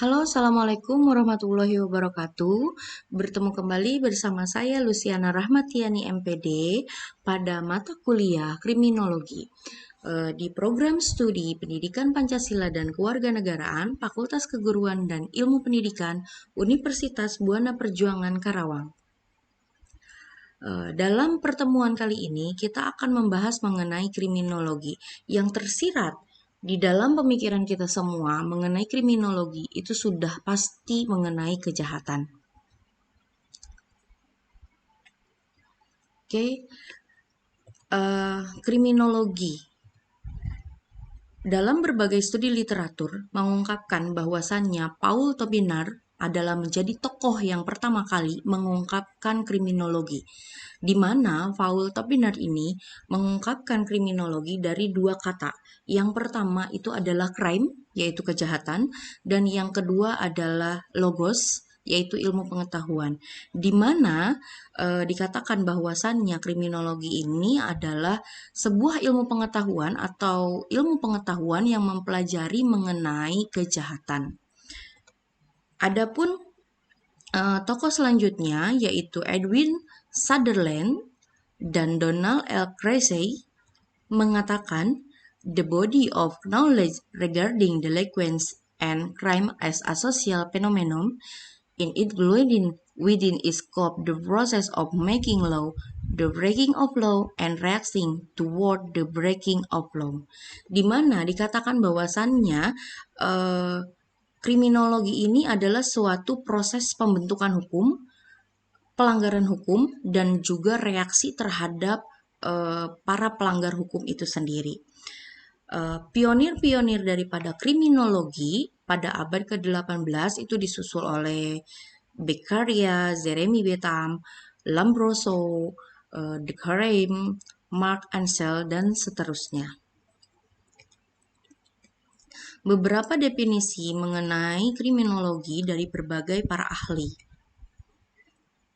Halo, Assalamualaikum warahmatullahi wabarakatuh. Bertemu kembali bersama saya Luciana Rahmatiani MPD pada mata kuliah Kriminologi di program studi Pendidikan Pancasila dan Kewarganegaraan Fakultas Keguruan dan Ilmu Pendidikan Universitas Buana Perjuangan Karawang. Dalam pertemuan kali ini kita akan membahas mengenai kriminologi yang tersirat di dalam pemikiran kita semua mengenai kriminologi itu sudah pasti mengenai kejahatan. Oke, kriminologi dalam berbagai studi literatur mengungkapkan bahwasannya Paul Tobinar adalah menjadi tokoh yang pertama kali mengungkapkan kriminologi, di mana Paul Tobinar ini mengungkapkan kriminologi dari dua kata. Yang pertama itu adalah crime, yaitu kejahatan, dan yang kedua adalah logos, yaitu ilmu pengetahuan, di mana dikatakan bahwasannya kriminologi ini adalah sebuah ilmu pengetahuan atau ilmu pengetahuan yang mempelajari mengenai kejahatan. Adapun tokoh selanjutnya yaitu Edwin Sutherland dan Donald L. Creasy mengatakan the body of knowledge regarding delinquents and crime as a social phenomenon in including within its scope the process of making law, the breaking of law, and reacting toward the breaking of law. Di mana dikatakan bahwasannya kriminologi ini adalah suatu proses pembentukan hukum, pelanggaran hukum, dan juga reaksi terhadap para pelanggar hukum itu sendiri. Pionir-pionir daripada kriminologi pada abad ke-18 itu disusul oleh Beccaria, Jeremy Bentham, Lombroso, Durkheim, Mark Ansel, dan seterusnya. Beberapa definisi mengenai kriminologi dari berbagai para ahli.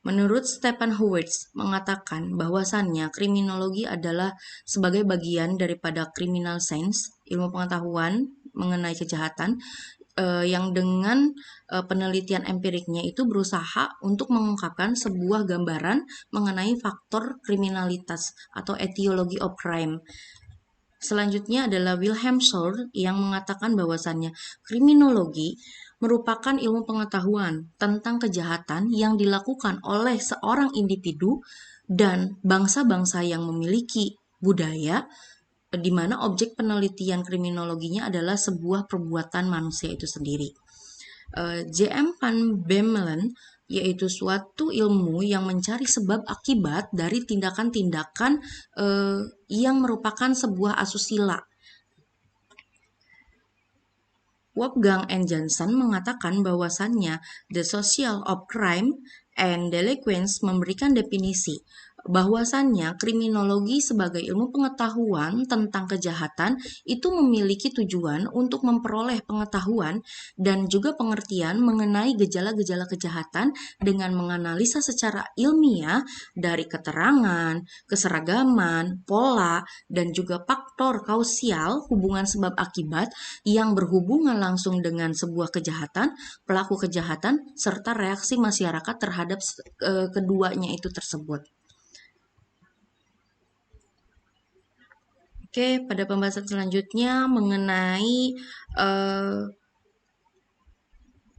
Menurut Stephen Howard mengatakan bahwasannya kriminologi adalah sebagai bagian daripada criminal science, ilmu pengetahuan mengenai kejahatan, yang dengan penelitian empiriknya itu berusaha untuk mengungkapkan sebuah gambaran mengenai faktor kriminalitas atau etiology of crime. Selanjutnya adalah Wilhelm Schur yang mengatakan bahwasannya kriminologi merupakan ilmu pengetahuan tentang kejahatan yang dilakukan oleh seorang individu dan bangsa-bangsa yang memiliki budaya, di mana objek penelitian kriminologinya adalah sebuah perbuatan manusia itu sendiri. J.M. van Bemmelen yaitu suatu ilmu yang mencari sebab akibat dari tindakan-tindakan yang merupakan sebuah asusila. Wolfgang and Johnson mengatakan bahwasannya the social of crime and delinquents memberikan definisi bahwasannya kriminologi sebagai ilmu pengetahuan tentang kejahatan itu memiliki tujuan untuk memperoleh pengetahuan dan juga pengertian mengenai gejala-gejala kejahatan dengan menganalisa secara ilmiah dari keterangan, keseragaman, pola, dan juga faktor kausial hubungan sebab akibat yang berhubungan langsung dengan sebuah kejahatan, pelaku kejahatan, serta reaksi masyarakat terhadap keduanya itu tersebut. Oke, pada pembahasan selanjutnya mengenai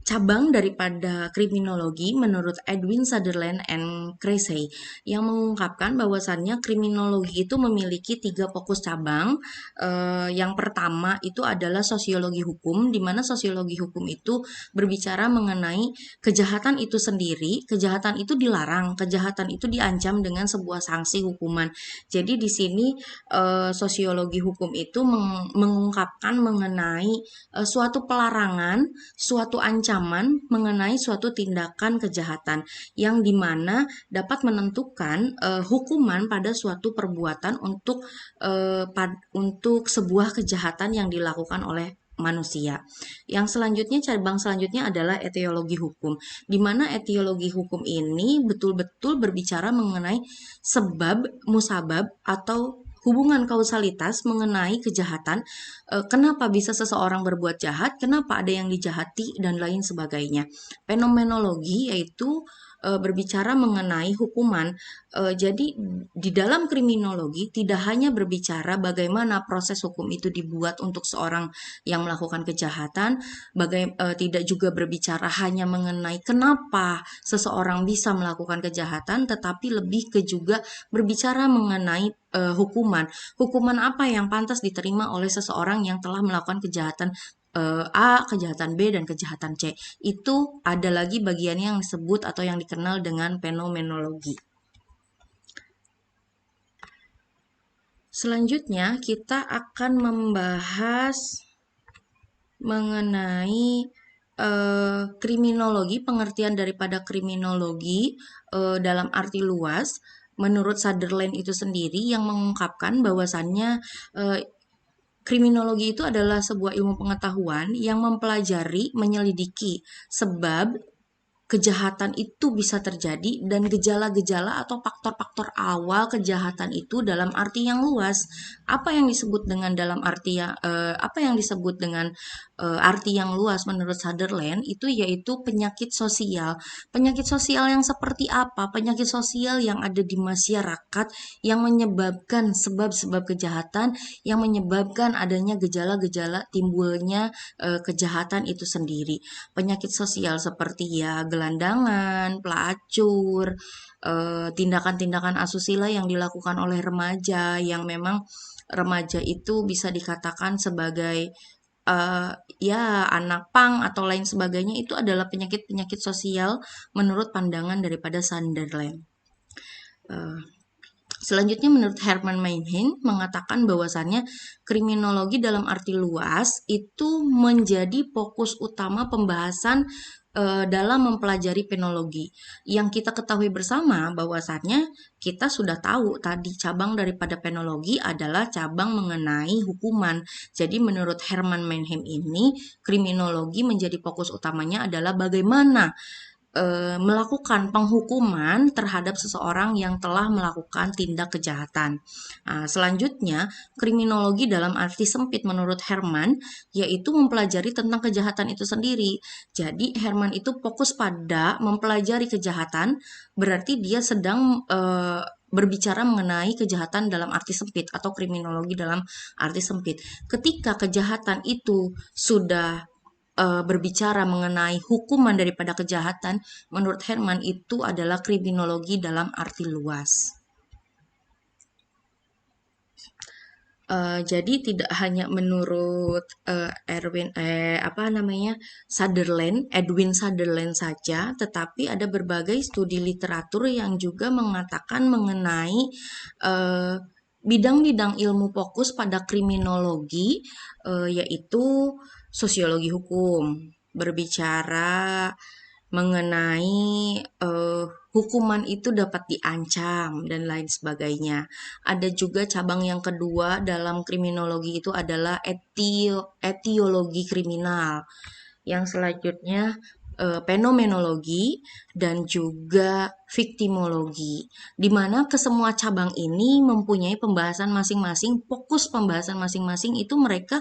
cabang daripada kriminologi menurut Edwin Sutherland and Creasy yang mengungkapkan bahwasannya kriminologi itu memiliki 3 fokus cabang. Yang pertama itu adalah sosiologi hukum, di mana sosiologi hukum itu berbicara mengenai kejahatan itu sendiri. Kejahatan itu dilarang, kejahatan itu diancam dengan sebuah sanksi hukuman. Jadi di sini sosiologi hukum itu mengungkapkan mengenai suatu pelarangan, suatu ancaman mengenai suatu tindakan kejahatan yang dimana dapat menentukan hukuman pada suatu perbuatan untuk sebuah kejahatan yang dilakukan oleh manusia. Yang selanjutnya, cabang selanjutnya adalah etiologi hukum, di mana etiologi hukum ini betul-betul berbicara mengenai sebab, musabab, atau hubungan kausalitas mengenai kejahatan, kenapa bisa seseorang berbuat jahat, kenapa ada yang dijahati, dan lain sebagainya. Fenomenologi yaitu berbicara mengenai hukuman. Jadi di dalam kriminologi tidak hanya berbicara bagaimana proses hukum itu dibuat untuk seorang yang melakukan kejahatan, tidak juga berbicara hanya mengenai kenapa seseorang bisa melakukan kejahatan, tetapi lebih ke juga berbicara mengenai hukuman. Hukuman apa yang pantas diterima oleh seseorang yang telah melakukan kejahatan A, kejahatan B, dan kejahatan C. Itu ada lagi bagiannya yang disebut atau yang dikenal dengan fenomenologi. Selanjutnya kita akan membahas mengenai kriminologi, pengertian daripada kriminologi dalam arti luas. Menurut Sutherland itu sendiri yang mengungkapkan bahwasannya kriminologi itu adalah sebuah ilmu pengetahuan yang mempelajari, menyelidiki sebab kejahatan itu bisa terjadi dan gejala-gejala atau faktor-faktor awal kejahatan itu dalam arti yang luas. Apa yang disebut dengan arti yang luas menurut Sutherland itu yaitu penyakit sosial. Penyakit sosial yang seperti apa? Penyakit sosial yang ada di masyarakat yang menyebabkan sebab-sebab kejahatan, yang menyebabkan adanya gejala-gejala timbulnya kejahatan itu sendiri. Penyakit sosial seperti ya gelandangan, pelacur, tindakan-tindakan asusila yang dilakukan oleh remaja yang memang remaja itu bisa dikatakan sebagai ya anak pang atau lain sebagainya, itu adalah penyakit-penyakit sosial menurut pandangan daripada Sunderland. Selanjutnya menurut Herman Manheim mengatakan bahwasannya kriminologi dalam arti luas itu menjadi fokus utama pembahasan dalam mempelajari penologi. Yang kita ketahui bersama bahwasannya kita sudah tahu tadi cabang daripada penologi adalah cabang mengenai hukuman. Jadi menurut Herman Manheim ini kriminologi menjadi fokus utamanya adalah bagaimana melakukan penghukuman terhadap seseorang yang telah melakukan tindak kejahatan. Nah, selanjutnya, kriminologi dalam arti sempit menurut Herman yaitu mempelajari tentang kejahatan itu sendiri. Jadi Herman itu fokus pada mempelajari kejahatan, berarti dia sedang berbicara mengenai kejahatan dalam arti sempit atau kriminologi dalam arti sempit. Ketika kejahatan itu sudah berbicara mengenai hukuman daripada kejahatan, menurut Herman itu adalah kriminologi dalam arti luas. Jadi tidak hanya menurut Edwin Sutherland saja, tetapi ada berbagai studi literatur yang juga mengatakan mengenai bidang-bidang ilmu fokus pada kriminologi, yaitu sosiologi hukum, berbicara mengenai hukuman itu dapat diancam dan lain sebagainya. Ada juga cabang yang kedua dalam kriminologi itu adalah etiologi kriminal. Yang selanjutnya fenomenologi dan juga viktimologi, di mana kesemua cabang ini mempunyai pembahasan masing-masing, fokus pembahasan masing-masing itu mereka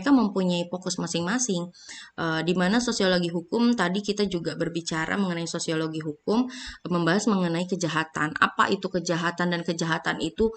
mempunyai fokus masing-masing. Di mana sosiologi hukum tadi kita juga berbicara mengenai sosiologi hukum, membahas mengenai kejahatan. Apa itu kejahatan, dan kejahatan itu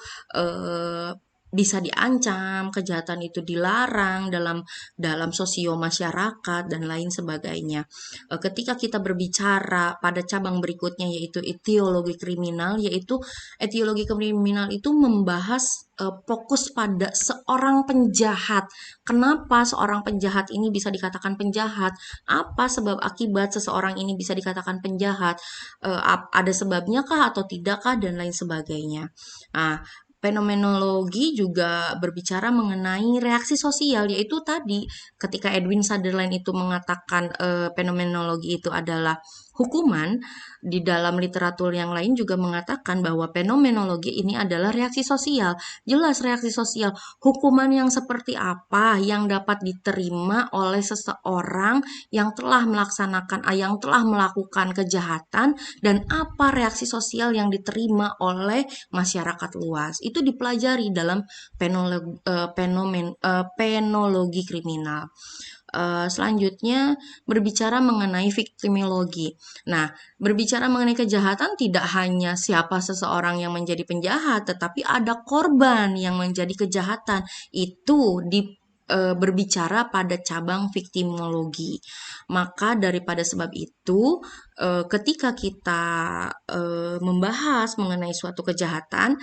bisa diancam, kejahatan itu dilarang dalam sosio masyarakat dan lain sebagainya. Ketika kita berbicara pada cabang berikutnya yaitu etiologi kriminal, yaitu etiologi kriminal itu membahas fokus pada seorang penjahat. Kenapa seorang penjahat ini bisa dikatakan penjahat? Apa sebab akibat seseorang ini bisa dikatakan penjahat? Ada sebabnya kah atau tidakkah, dan lain sebagainya. Nah, fenomenologi juga berbicara mengenai reaksi sosial, yaitu tadi ketika Edwin Sutherland itu mengatakan fenomenologi itu adalah hukuman, di dalam literatur yang lain juga mengatakan bahwa fenomenologi ini adalah reaksi sosial. Jelas reaksi sosial. Hukuman yang seperti apa yang dapat diterima oleh seseorang yang telah yang telah melakukan kejahatan, dan apa reaksi sosial yang diterima oleh masyarakat luas. Itu dipelajari dalam penologi kriminal. Selanjutnya berbicara mengenai viktimologi. Nah, berbicara mengenai kejahatan tidak hanya siapa seseorang yang menjadi penjahat, tetapi ada korban yang menjadi kejahatan. Itu berbicara pada cabang viktimologi. Maka daripada sebab itu, ketika kita membahas mengenai suatu kejahatan,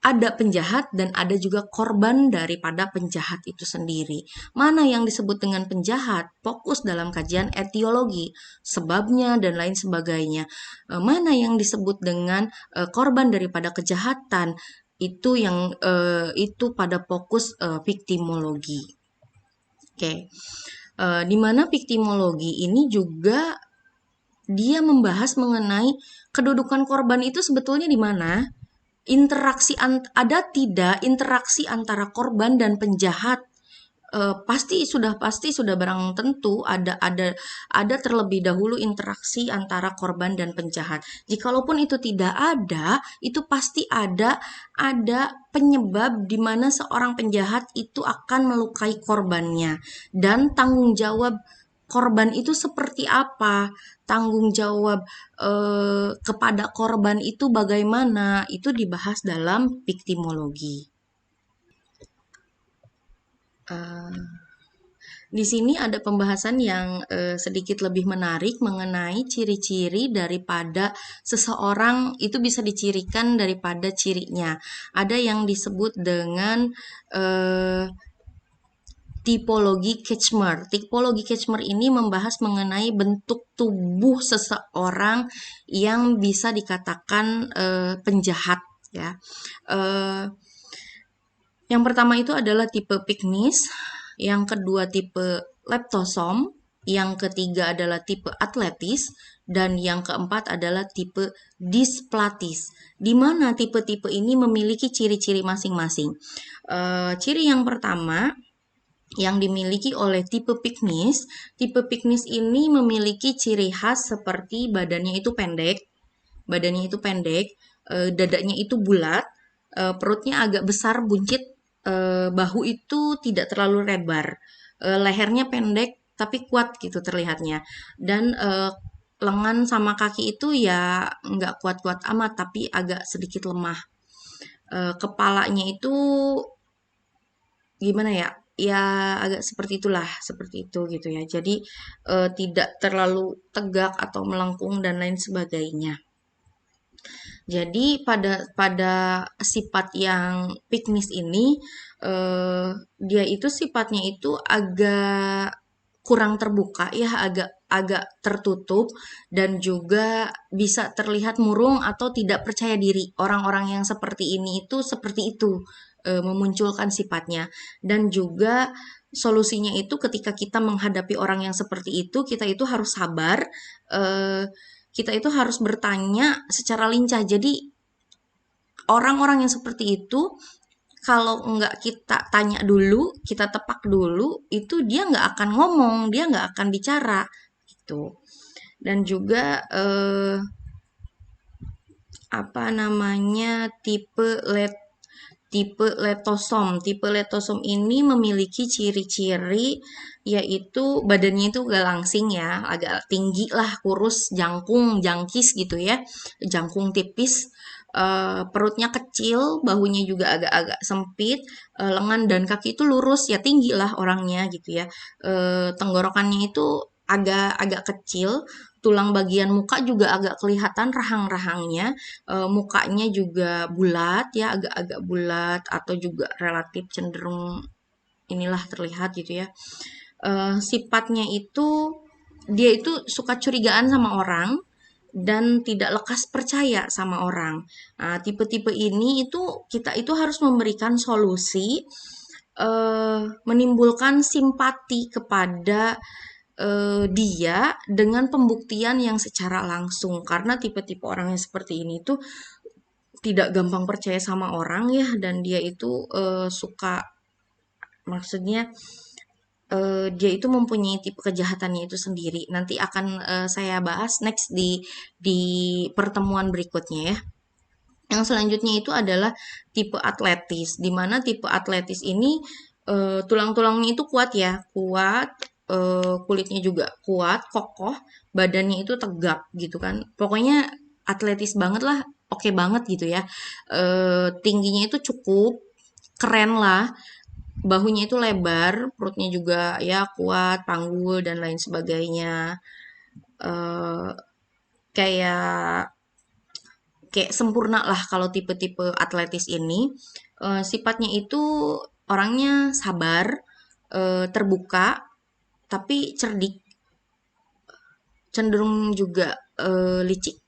ada penjahat dan ada juga korban daripada penjahat itu sendiri. Mana yang disebut dengan penjahat? Fokus dalam kajian etiologi, sebabnya dan lain sebagainya. Mana yang disebut dengan korban daripada kejahatan? Itu yang itu pada fokus viktimologi. Oke. Di mana viktimologi ini juga dia membahas mengenai kedudukan korban itu sebetulnya di mana? Ada tidak interaksi antara korban dan penjahat? Pasti sudah barang tentu ada terlebih dahulu interaksi antara korban dan penjahat. Jikalaupun itu tidak ada, itu pasti ada penyebab di mana seorang penjahat itu akan melukai korbannya, dan tanggung jawab korban itu seperti apa? Tanggung jawab kepada korban itu bagaimana? Itu dibahas dalam viktimologi. Di sini ada pembahasan yang sedikit lebih menarik mengenai ciri-ciri daripada seseorang itu bisa dicirikan daripada cirinya. Ada yang disebut dengan tipologi Kretschmer. Tipologi Kretschmer ini membahas mengenai bentuk tubuh seseorang yang bisa dikatakan penjahat, ya. Yang pertama itu adalah tipe Pygmies, yang kedua tipe leptosom, yang ketiga adalah tipe atletis, dan yang keempat adalah tipe dysplatis. Di mana tipe-tipe ini memiliki ciri-ciri masing-masing. Ciri yang pertama yang dimiliki oleh tipe Pygmies ini memiliki ciri khas seperti badannya itu pendek, dadanya itu bulat, perutnya agak besar buncit, bahu itu tidak terlalu lebar, lehernya pendek tapi kuat gitu terlihatnya, dan lengan sama kaki itu ya nggak kuat-kuat amat tapi agak sedikit lemah. Kepalanya itu gimana ya? Ya agak seperti itulah, seperti itu gitu ya. Jadi tidak terlalu tegak atau melengkung dan lain sebagainya. Jadi pada sifat yang Pygmies ini dia itu sifatnya itu agak kurang terbuka ya, agak tertutup, dan juga bisa terlihat murung atau tidak percaya diri. Orang-orang yang seperti ini itu seperti itu memunculkan sifatnya, dan juga solusinya itu ketika kita menghadapi orang yang seperti itu, kita itu harus sabar, kita itu harus bertanya secara lincah. Jadi orang-orang yang seperti itu kalau nggak kita tanya dulu, kita tepak dulu, itu dia nggak akan ngomong, dia nggak akan bicara gitu. Dan juga apa namanya tipe letosom. Tipe letosom ini memiliki ciri-ciri yaitu badannya itu agak langsing ya, agak tinggi lah, kurus, jangkung, jangkis gitu ya, jangkung tipis. Perutnya kecil, bahunya juga agak-agak sempit, lengan dan kaki itu lurus ya, tinggi lah orangnya gitu ya. Tenggorokannya itu agak kecil, tulang bagian muka juga agak kelihatan rahang-rahangnya, mukanya juga bulat ya, agak-agak bulat atau juga relatif cenderung inilah terlihat gitu ya. Sifatnya itu dia itu suka curigaan sama orang dan tidak lekas percaya sama orang. Nah, tipe-tipe ini itu kita itu harus memberikan solusi, menimbulkan simpati kepada dia dengan pembuktian yang secara langsung, karena tipe-tipe orang yang seperti ini tuh tidak gampang percaya sama orang ya, dan dia itu suka, maksudnya dia itu mempunyai tipe kejahatannya itu sendiri. Nanti akan saya bahas next di pertemuan berikutnya ya. Yang selanjutnya itu adalah tipe atletis, di mana tipe atletis ini tulang-tulangnya itu kuat ya, kuat, kulitnya juga kuat, kokoh, badannya itu tegap gitu kan. Pokoknya atletis banget lah, oke banget gitu ya. Tingginya itu cukup keren lah, bahunya itu lebar, perutnya juga ya kuat, panggul dan lain sebagainya. Eh, kayak kayak sempurna lah kalau tipe-tipe atletis ini. Sifatnya itu orangnya sabar, terbuka, tapi cerdik, cenderung juga licik.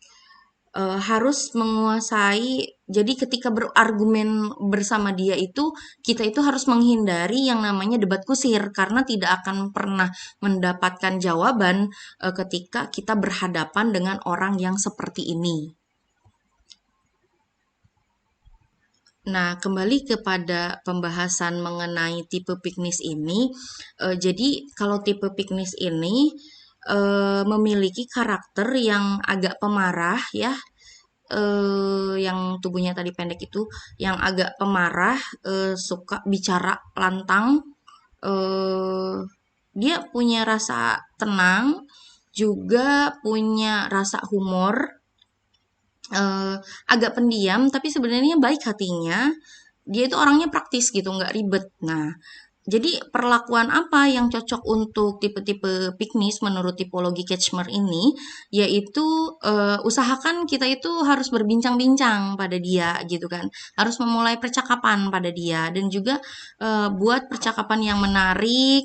Harus menguasai, jadi ketika berargumen bersama dia itu, kita itu harus menghindari yang namanya debat kusir, karena tidak akan pernah mendapatkan jawaban ketika kita berhadapan dengan orang yang seperti ini. Nah, kembali kepada pembahasan mengenai tipe piknis ini, jadi kalau tipe piknis ini memiliki karakter yang agak pemarah ya, yang tubuhnya tadi pendek itu, yang agak pemarah, suka bicara lantang, eh, dia punya rasa tenang, juga punya rasa humor, eh, agak pendiam tapi sebenarnya baik hatinya. Dia itu orangnya praktis gitu, nggak ribet. Nah, jadi perlakuan apa yang cocok untuk tipe-tipe piknis menurut tipologi Catchmer ini, yaitu usahakan kita itu harus berbincang-bincang pada dia gitu kan, harus memulai percakapan pada dia, dan juga buat percakapan yang menarik,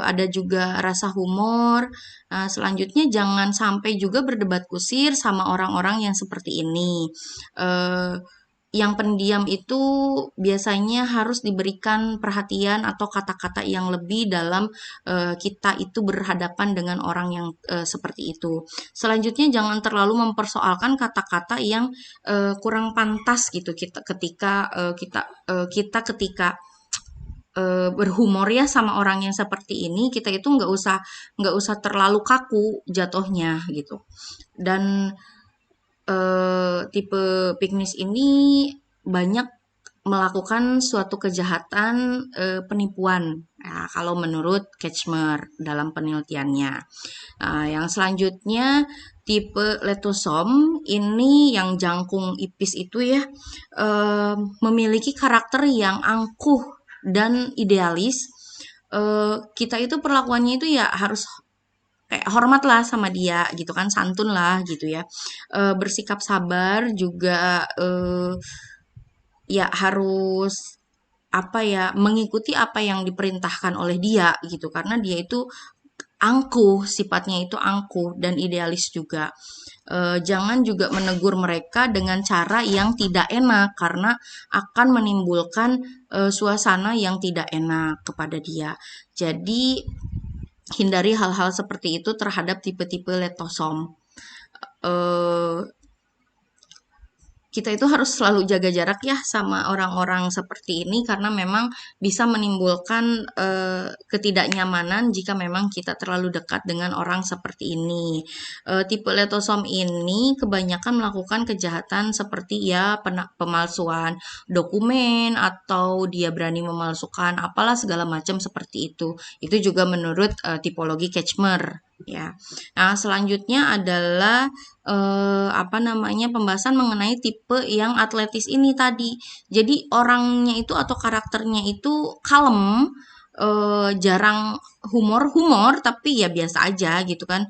ada juga rasa humor. Nah, selanjutnya jangan sampai juga berdebat kusir sama orang-orang yang seperti ini. Eh, yang pendiam itu biasanya harus diberikan perhatian atau kata-kata yang lebih dalam kita itu berhadapan dengan orang yang seperti itu. Selanjutnya jangan terlalu mempersoalkan kata-kata yang kurang pantas gitu kita ketika kita ketika berhumor ya sama orang yang seperti ini, kita itu nggak usah terlalu kaku jatuhnya gitu. Dan tipe piknis ini banyak melakukan suatu kejahatan penipuan. Nah, kalau menurut Kretschmer dalam penelitiannya. Nah, yang selanjutnya tipe letosom ini yang jangkung ipis itu ya, memiliki karakter yang angkuh dan idealis. Kita itu perlakuannya itu ya harus kayak hormat lah sama dia gitu kan, santun lah gitu ya. Bersikap sabar juga, ya harus apa ya, mengikuti apa yang diperintahkan oleh dia gitu, karena dia itu angkuh, sifatnya itu angkuh dan idealis juga. Jangan juga menegur mereka dengan cara yang tidak enak, karena akan menimbulkan suasana yang tidak enak kepada dia. Jadi hindari hal-hal seperti itu terhadap tipe-tipe letosom. Eh, kita itu harus selalu jaga jarak ya sama orang-orang seperti ini, karena memang bisa menimbulkan ketidaknyamanan jika memang kita terlalu dekat dengan orang seperti ini. Tipe letosom ini kebanyakan melakukan kejahatan seperti ya pemalsuan dokumen, atau dia berani memalsukan apalah segala macam seperti itu. Itu juga menurut tipologi Kretschmer ya. Nah, selanjutnya adalah apa namanya, pembahasan mengenai tipe yang atletis ini tadi. Jadi orangnya itu atau karakternya itu kalem, jarang humor tapi ya biasa aja gitu kan.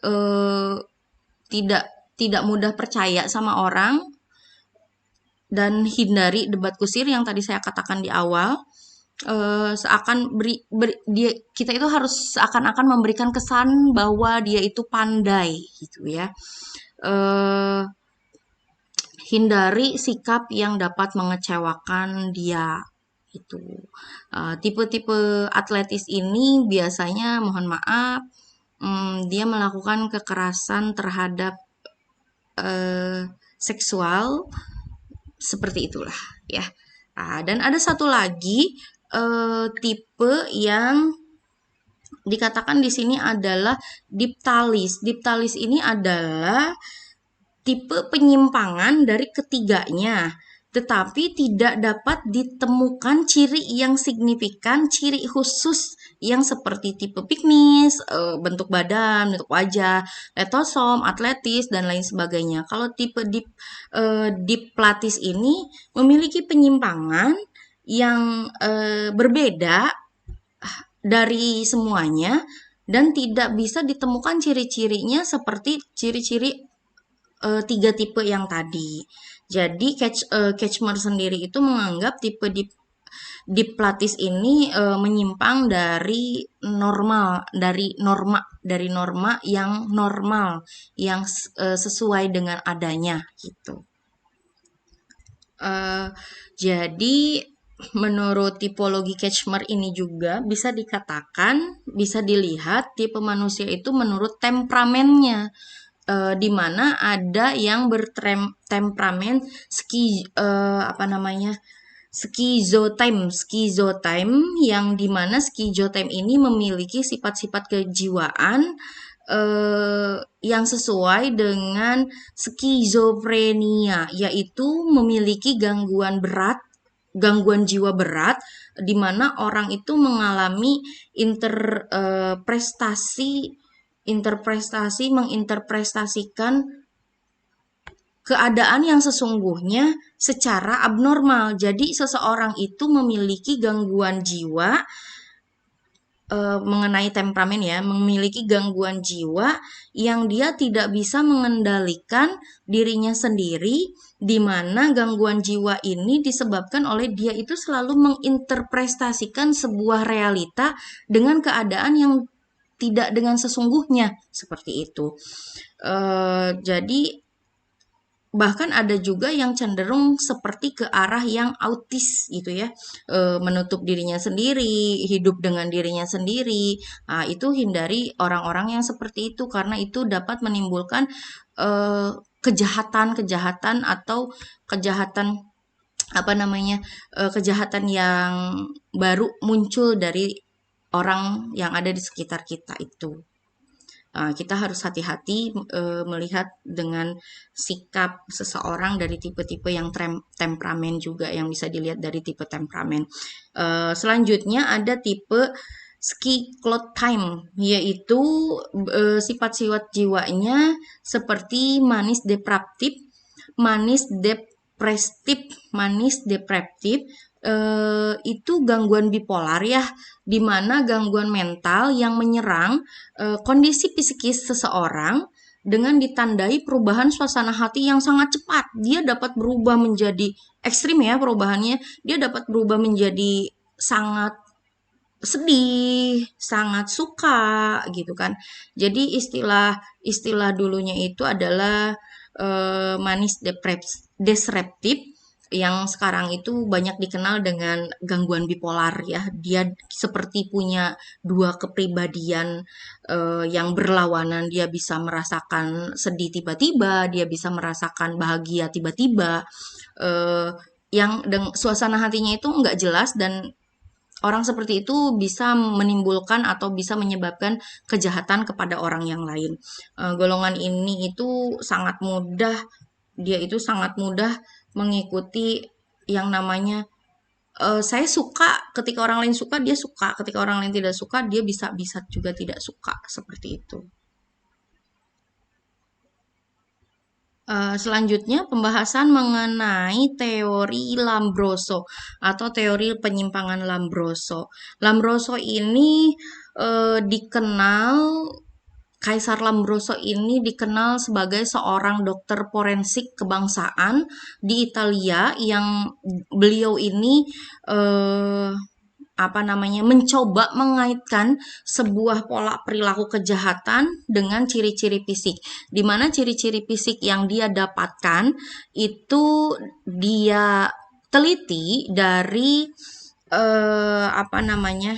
Eh, tidak tidak mudah percaya sama orang, dan hindari debat kusir yang tadi saya katakan di awal. Seakan dia, kita itu harus seakan-akan memberikan kesan bahwa dia itu pandai gitu ya. Hindari sikap yang dapat mengecewakan dia. Itu tipe-tipe atletis ini biasanya mohon maaf dia melakukan kekerasan terhadap seksual seperti itulah ya. Dan ada satu lagi tipe yang dikatakan di sini adalah diptalis. Diptalis ini adalah tipe penyimpangan dari ketiganya, tetapi tidak dapat ditemukan ciri yang signifikan, ciri khusus yang seperti tipe piknis, bentuk badan, bentuk wajah, letosom, atletis, dan lain sebagainya. Kalau tipe diplatis ini memiliki penyimpangan yang berbeda dari semuanya dan tidak bisa ditemukan ciri-cirinya seperti ciri-ciri tiga tipe yang tadi. Jadi Kretschmer sendiri itu menganggap tipe diplatis ini menyimpang dari norma yang normal yang sesuai dengan adanya gitu. Jadi menurut tipologi Kretschmer ini juga bisa dikatakan, bisa dilihat tipe manusia itu menurut temperamennya. Di mana ada yang bertemperamen skizotime yang dimana skizotime ini memiliki sifat-sifat kejiwaan yang sesuai dengan skizofrenia, yaitu memiliki gangguan jiwa berat, di mana orang itu mengalami menginterpretasikan keadaan yang sesungguhnya secara abnormal. Jadi seseorang itu memiliki gangguan jiwa mengenai temperamen ya, memiliki gangguan jiwa yang dia tidak bisa mengendalikan dirinya sendiri, di mana gangguan jiwa ini disebabkan oleh dia itu selalu menginterpretasikan sebuah realita dengan keadaan yang tidak dengan sesungguhnya seperti itu. Jadi bahkan ada juga yang cenderung seperti ke arah yang autis gitu ya, menutup dirinya sendiri, hidup dengan dirinya sendiri. Itu hindari orang-orang yang seperti itu karena itu dapat menimbulkan kejahatan atau kejahatan yang baru muncul dari orang yang ada di sekitar kita itu. Kita harus hati-hati melihat dengan sikap seseorang dari tipe-tipe yang temperamen juga yang bisa dilihat dari tipe temperamen. Selanjutnya ada tipe cyclotime, yaitu sifat-sifat jiwanya seperti manis depresif, itu gangguan bipolar ya, di mana gangguan mental yang menyerang kondisi psikis seseorang dengan ditandai perubahan suasana hati yang sangat cepat. Dia dapat berubah menjadi ekstrim ya perubahannya. Dia dapat berubah menjadi sangat sedih, sangat suka gitu kan. Jadi istilah dulunya itu adalah manis disruptif yang sekarang itu banyak dikenal dengan gangguan bipolar ya. Dia seperti punya dua kepribadian yang berlawanan. Dia bisa merasakan sedih tiba-tiba, dia bisa merasakan bahagia tiba-tiba. Yang suasana hatinya itu nggak jelas dan orang seperti itu bisa menimbulkan atau bisa menyebabkan kejahatan kepada orang yang lain. Golongan ini itu sangat mudah mengikuti yang namanya saya suka, ketika orang lain suka dia suka, ketika orang lain tidak suka dia bisa juga tidak suka seperti itu. Selanjutnya pembahasan mengenai teori Lombroso atau teori penyimpangan Lombroso. Lombroso ini Kaisar Lombroso ini dikenal sebagai seorang dokter forensik kebangsaan di Italia yang beliau ini mencoba mengaitkan sebuah pola perilaku kejahatan dengan ciri-ciri fisik, di mana ciri-ciri fisik yang dia dapatkan itu dia teliti dari apa namanya,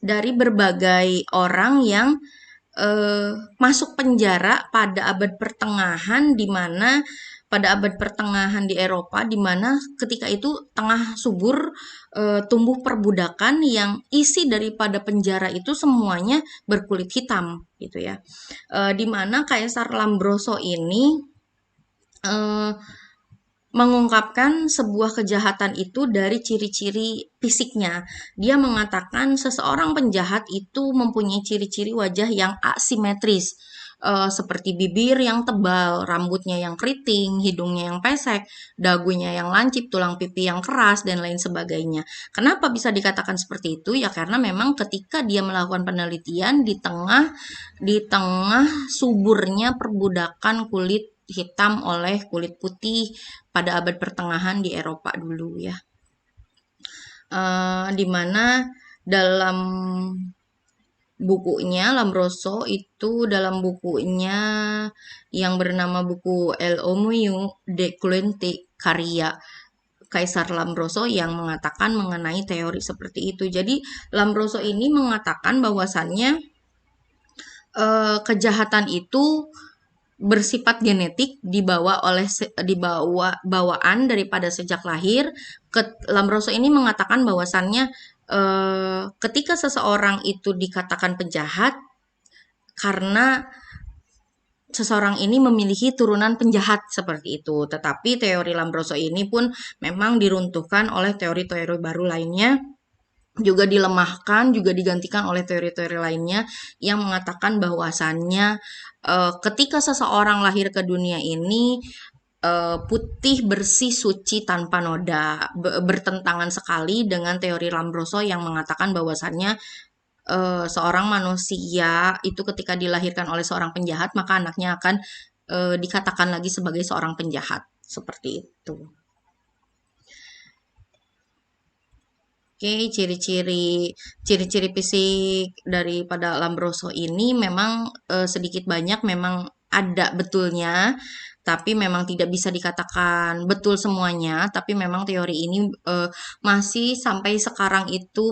dari berbagai orang yang masuk penjara pada abad pertengahan, di mana pada abad pertengahan di Eropa, di mana ketika itu tengah subur tumbuh perbudakan yang isi daripada penjara itu semuanya berkulit hitam gitu ya. Di mana Kaisar Lombroso ini eh, mengungkapkan sebuah kejahatan itu dari ciri-ciri fisiknya. Dia mengatakan seseorang penjahat itu mempunyai ciri-ciri wajah yang asimetris, seperti bibir yang tebal, rambutnya yang keriting, hidungnya yang pesek, dagunya yang lancip, tulang pipi yang keras, dan lain sebagainya. Kenapa bisa dikatakan seperti itu? Ya karena memang ketika dia melakukan penelitian di tengah suburnya perbudakan kulit hitam oleh kulit putih pada abad pertengahan di Eropa dulu ya. Di mana dalam bukunya Lombroso itu, dalam bukunya yang bernama buku El Homo de Clente karya Kaisar Lombroso yang mengatakan mengenai teori seperti itu. Jadi Lombroso ini mengatakan bahwasannya kejahatan itu bersifat genetik, dibawa bawaan daripada sejak lahir. Lombroso ini mengatakan bahwasannya ketika seseorang itu dikatakan penjahat karena seseorang ini memiliki turunan penjahat seperti itu. Tetapi teori Lombroso ini pun memang diruntuhkan oleh teori-teori baru lainnya, juga dilemahkan, juga digantikan oleh teori-teori lainnya yang mengatakan bahwasannya ketika seseorang lahir ke dunia ini putih, bersih, suci, tanpa noda, bertentangan sekali dengan teori Lombroso yang mengatakan bahwasannya seorang manusia itu ketika dilahirkan oleh seorang penjahat, maka anaknya akan dikatakan lagi sebagai seorang penjahat, seperti itu. Oke, ciri-ciri fisik daripada Lombroso ini memang sedikit banyak memang ada betulnya, tapi memang tidak bisa dikatakan betul semuanya. Tapi memang teori ini masih sampai sekarang itu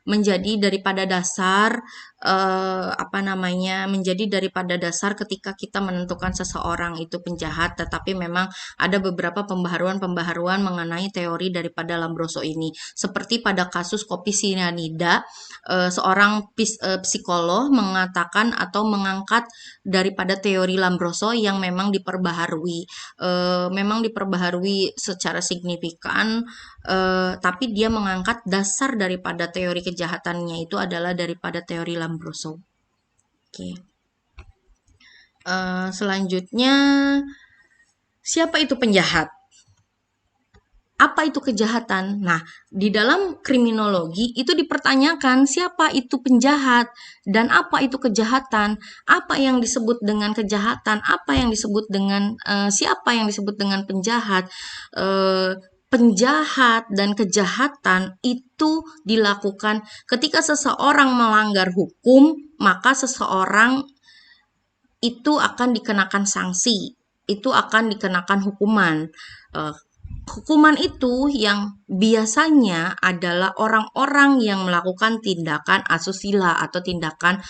menjadi daripada dasar apa namanya, menjadi daripada dasar ketika kita menentukan seseorang itu penjahat. Tetapi memang ada beberapa pembaharuan-pembaharuan mengenai teori daripada Lombroso ini. Seperti pada kasus kopi sianida, seorang psikolog mengatakan atau mengangkat daripada teori Lombroso yang memang diperbaharui secara signifikan, tapi dia mengangkat dasar daripada teori kejahatannya itu adalah daripada teori Lombroso. Oke. Selanjutnya, siapa itu penjahat? Apa itu kejahatan? Nah, di dalam kriminologi itu dipertanyakan siapa itu penjahat dan apa itu kejahatan, apa yang disebut dengan kejahatan, apa yang disebut dengan siapa yang disebut dengan penjahat. Penjahat dan kejahatan itu dilakukan ketika seseorang melanggar hukum, maka seseorang itu akan dikenakan sanksi, itu akan dikenakan hukuman. Hukuman itu yang biasanya adalah orang-orang yang melakukan tindakan asusila atau tindakan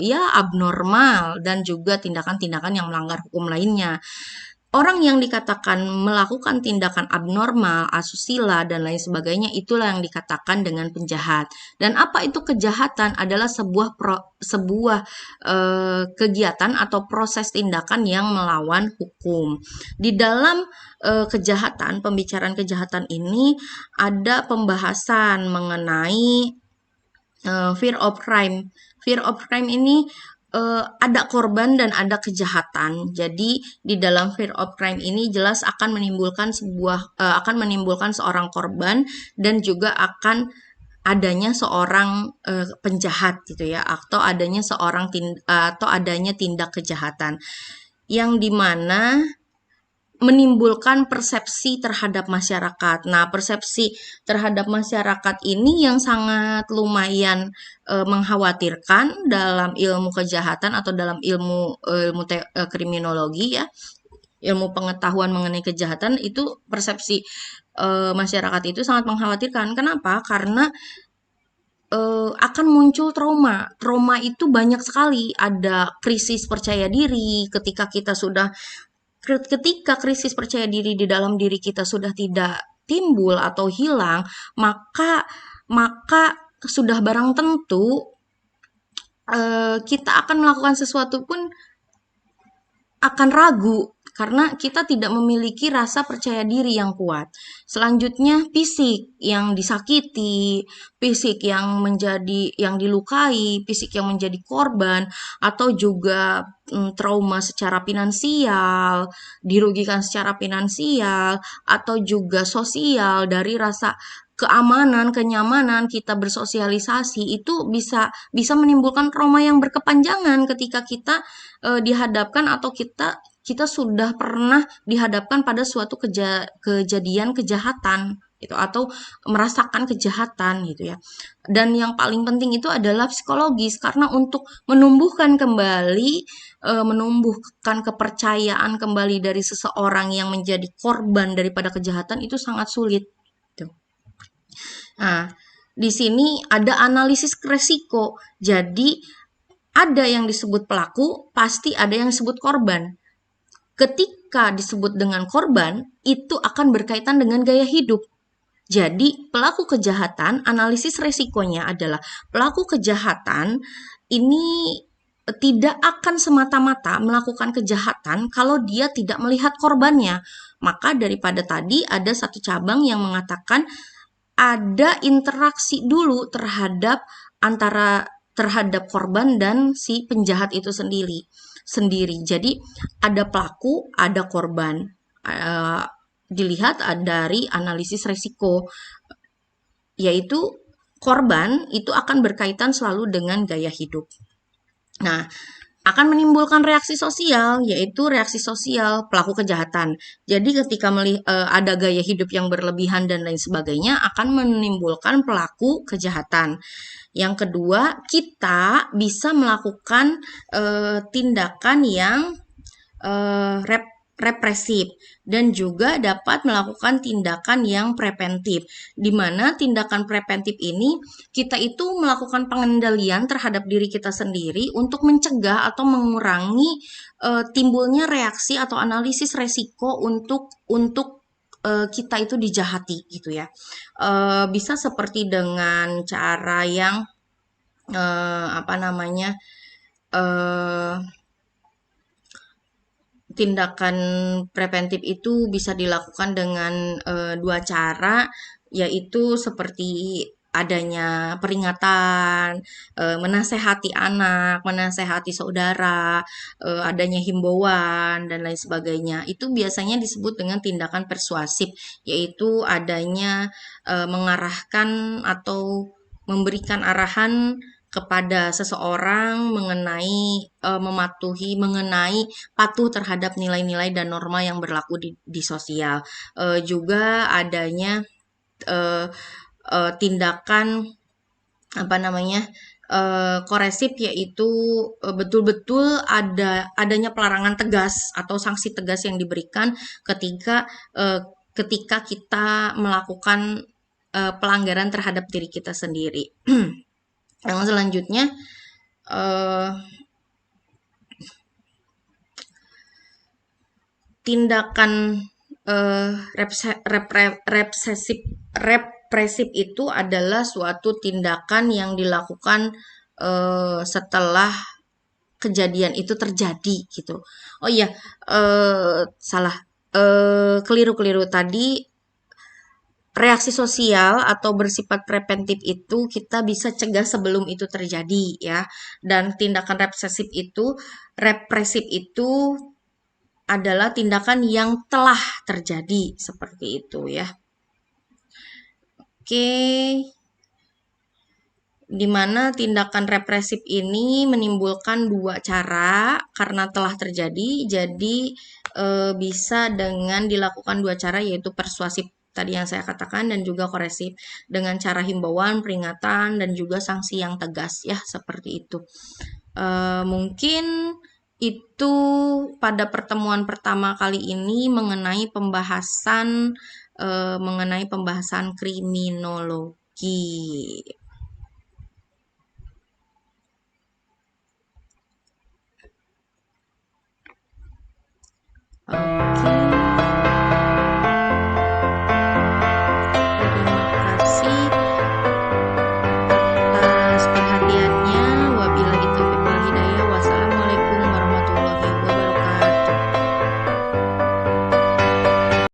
ya abnormal, dan juga tindakan-tindakan yang melanggar hukum lainnya. Orang yang dikatakan melakukan tindakan abnormal, asusila, dan lain sebagainya, itulah yang dikatakan dengan penjahat. Dan apa itu kejahatan? Adalah sebuah kegiatan atau proses tindakan yang melawan hukum. Di dalam kejahatan, pembicaraan kejahatan ini ada pembahasan mengenai fear of crime. Fear of crime ini ada korban dan ada kejahatan. Jadi di dalam fear of crime ini jelas akan menimbulkan seorang korban dan juga akan adanya seorang penjahat gitu ya, atau adanya tindak kejahatan yang dimana menimbulkan persepsi terhadap masyarakat. Nah, persepsi terhadap masyarakat ini yang sangat lumayan mengkhawatirkan dalam ilmu kejahatan atau dalam ilmu kriminologi ya. ilmu pengetahuan mengenai kejahatan itu persepsi masyarakat itu sangat mengkhawatirkan. Kenapa? Karena akan muncul trauma. Trauma itu banyak sekali. Ada krisis percaya diri ketika krisis percaya diri di dalam diri kita sudah tidak timbul atau hilang, maka maka sudah barang tentu kita akan melakukan sesuatu pun akan ragu karena kita tidak memiliki rasa percaya diri yang kuat. Selanjutnya fisik yang disakiti, fisik yang dilukai, fisik yang menjadi korban atau juga trauma secara finansial, dirugikan secara finansial atau juga sosial dari rasa keamanan, kenyamanan kita bersosialisasi itu bisa menimbulkan trauma yang berkepanjangan ketika kita dihadapkan atau kita sudah pernah dihadapkan pada suatu kejadian kejahatan gitu atau merasakan kejahatan gitu ya. Dan yang paling penting itu adalah psikologis karena untuk menumbuhkan kepercayaan kembali dari seseorang yang menjadi korban daripada kejahatan itu sangat sulit. Gitu. Nah, di sini ada analisis resiko. Jadi ada yang disebut pelaku, pasti ada yang disebut korban. Ketika disebut dengan korban, itu akan berkaitan dengan gaya hidup. Jadi, pelaku kejahatan, analisis resikonya adalah pelaku kejahatan ini tidak akan semata-mata melakukan kejahatan kalau dia tidak melihat korbannya. Maka daripada tadi ada satu cabang yang mengatakan ada interaksi dulu terhadap korban dan si penjahat itu sendiri. Jadi ada pelaku, ada korban. Dilihat dari analisis resiko, yaitu korban itu akan berkaitan selalu dengan gaya hidup. Nah, akan menimbulkan reaksi sosial, yaitu reaksi sosial pelaku kejahatan. Jadi ketika ada gaya hidup yang berlebihan dan lain sebagainya, akan menimbulkan pelaku kejahatan. Yang kedua, kita bisa melakukan tindakan yang represif dan juga dapat melakukan tindakan yang preventif, di mana tindakan preventif ini kita itu melakukan pengendalian terhadap diri kita sendiri untuk mencegah atau mengurangi timbulnya reaksi atau analisis resiko untuk kita itu dijahati gitu ya. Bisa seperti dengan cara yang tindakan preventif itu bisa dilakukan dengan dua cara, yaitu seperti adanya peringatan, menasehati anak, menasehati saudara, adanya himbauan dan lain sebagainya. Itu biasanya disebut dengan tindakan persuasif, yaitu adanya mengarahkan atau memberikan arahan kepada seseorang mengenai patuh terhadap nilai-nilai dan norma yang berlaku di sosial. Juga adanya tindakan koresif, yaitu betul-betul adanya pelarangan tegas atau sanksi tegas yang diberikan ketika kita melakukan pelanggaran terhadap diri kita sendiri. Yang selanjutnya tindakan represif itu adalah suatu tindakan yang dilakukan setelah kejadian itu terjadi gitu. Oh iya, keliru tadi. Reaksi sosial atau bersifat preventif itu kita bisa cegah sebelum itu terjadi ya. Dan tindakan represif itu adalah tindakan yang telah terjadi seperti itu ya. Oke. Di mana tindakan represif ini menimbulkan dua cara karena telah terjadi. Jadi bisa dengan dilakukan dua cara, yaitu persuasif tadi yang saya katakan dan juga koresif dengan cara himbauan, peringatan dan juga sanksi yang tegas ya, seperti itu. Mungkin itu pada pertemuan pertama kali ini mengenai pembahasan kriminologi. Oke.